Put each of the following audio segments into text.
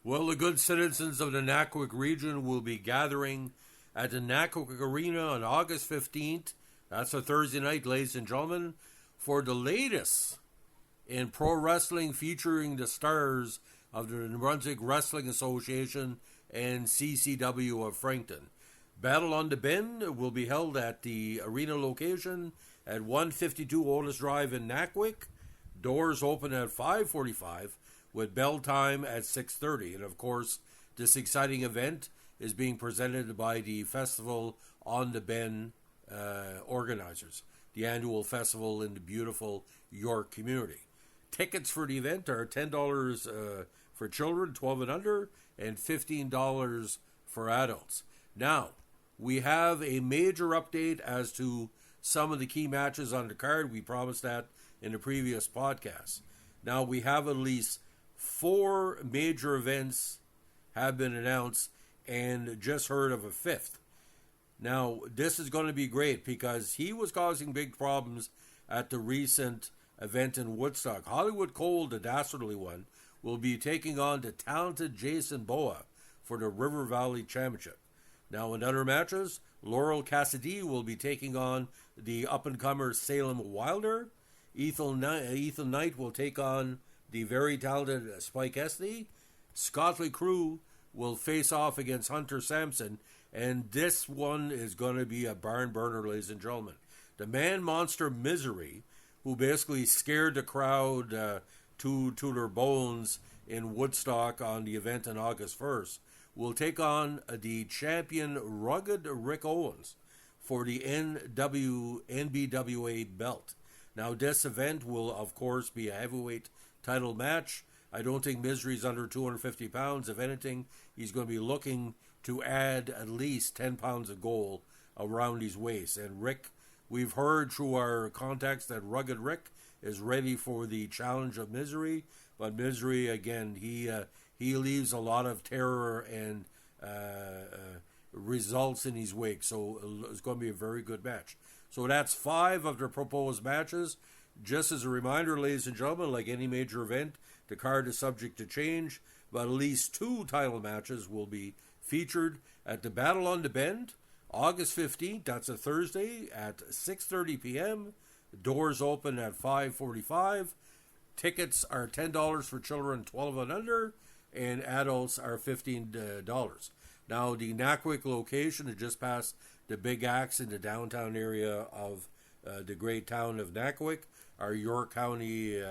Well, the good citizens of the Nackawic region will be gathering at the Nackawic Arena on August 15th. That's a Thursday night, ladies and gentlemen, for the latest in pro wrestling featuring the stars of the New Brunswick Wrestling Association and CCW of Frankton. Battle on the Bend will be held at the arena location at 152 Otis Drive in Nackawic. Doors open at 5:45 with bell time at 6:30. And of course, this exciting event is being presented by the Festival on the Bend organizers, the annual festival in the beautiful York community. Tickets for the event are $10 for children, 12 and under, and $15 for adults. Now, we have a major update as to some of the key matches on the card. We promised that in the previous podcast. Now, we have at least 4 major events have been announced and just heard of a 5th. Now, this is going to be great because he was causing big problems at the recent event in Woodstock. Hollywood Cole, the dastardly one, will be taking on the talented Jason Boa for the River Valley Championship. Now, in other matches, Laurel Cassidy will be taking on the up-and-comer Salem Wilder. Ethan Knight will take on the very talented Spike Esty. Scottley Crew will face off against Hunter Sampson, and this one is going to be a barn burner, ladies and gentlemen. The man monster Misery, who basically scared the crowd to their bones in Woodstock on the event on August 1st, will take on the champion Rugged Rick Owens for the NBWA belt. Now, this event will, of course, be a heavyweight title match. I don't think Misery's under 250 pounds. If anything, he's going to be looking to add at least 10 pounds of gold around his waist. And Rick, we've heard through our contacts that Rugged Rick is ready for the challenge of Misery. But Misery, again, he leaves a lot of terror and results in his wake. So it's going to be a very good match. So that's 5 of the proposed matches. Just as a reminder, ladies and gentlemen, like any major event, the card is subject to change, but at least 2 title matches will be featured at the Battle on the Bend, August 15th. That's a Thursday at 6:30 p.m. Doors open at 5:45. Tickets are $10 for children 12 and under, and adults are $15. Now, the Nackawic location is just past the Big Axe in the downtown area of the great town of Nackawic, our York County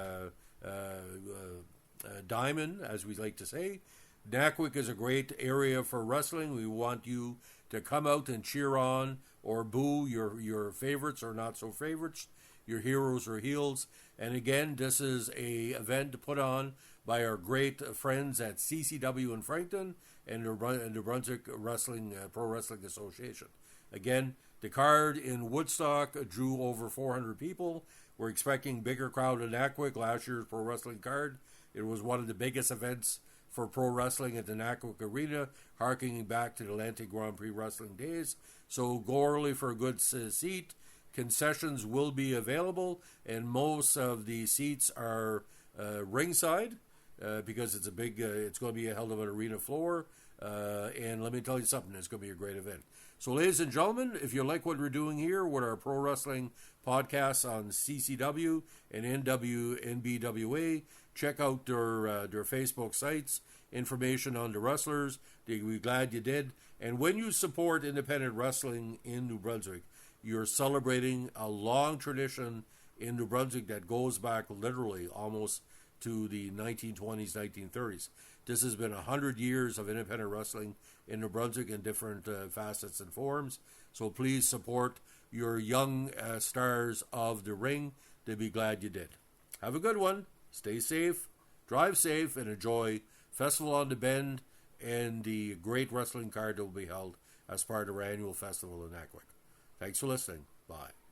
diamond, as we like to say. Nackawic is a great area for wrestling. We want you to come out and cheer on or boo your favorites or not so favorites, your heroes or heels. And again, this is a event put on by our great friends at CCW in Frankton and the Brunswick Wrestling Pro Wrestling Association. Again, the card in Woodstock drew over 400 people. We're expecting bigger crowd in Nackawic. Last year's pro wrestling card, it was one of the biggest events for pro wrestling at the Nackawic Arena, harkening back to the Atlantic Grand Prix wrestling days. So go early for a good seat. Concessions will be available, and most of the seats are ringside because it's a big. It's going to be held on an arena floor, and let me tell you something. It's going to be a great event. So, ladies and gentlemen, if you like what we're doing here with our pro wrestling podcasts on CCW and NBWA, check out their Facebook sites, information on the wrestlers. They'll be glad you did. And when you support independent wrestling in New Brunswick, you're celebrating a long tradition in New Brunswick that goes back literally almost to the 1920s, 1930s. This has been 100 years of independent wrestling in New Brunswick in different facets and forms. So please support your young stars of the ring. They'll be glad you did. Have a good one. Stay safe, drive safe, and enjoy Festival on the Bend and the great wrestling card that will be held as part of our annual festival in Nackawic. Thanks for listening. Bye.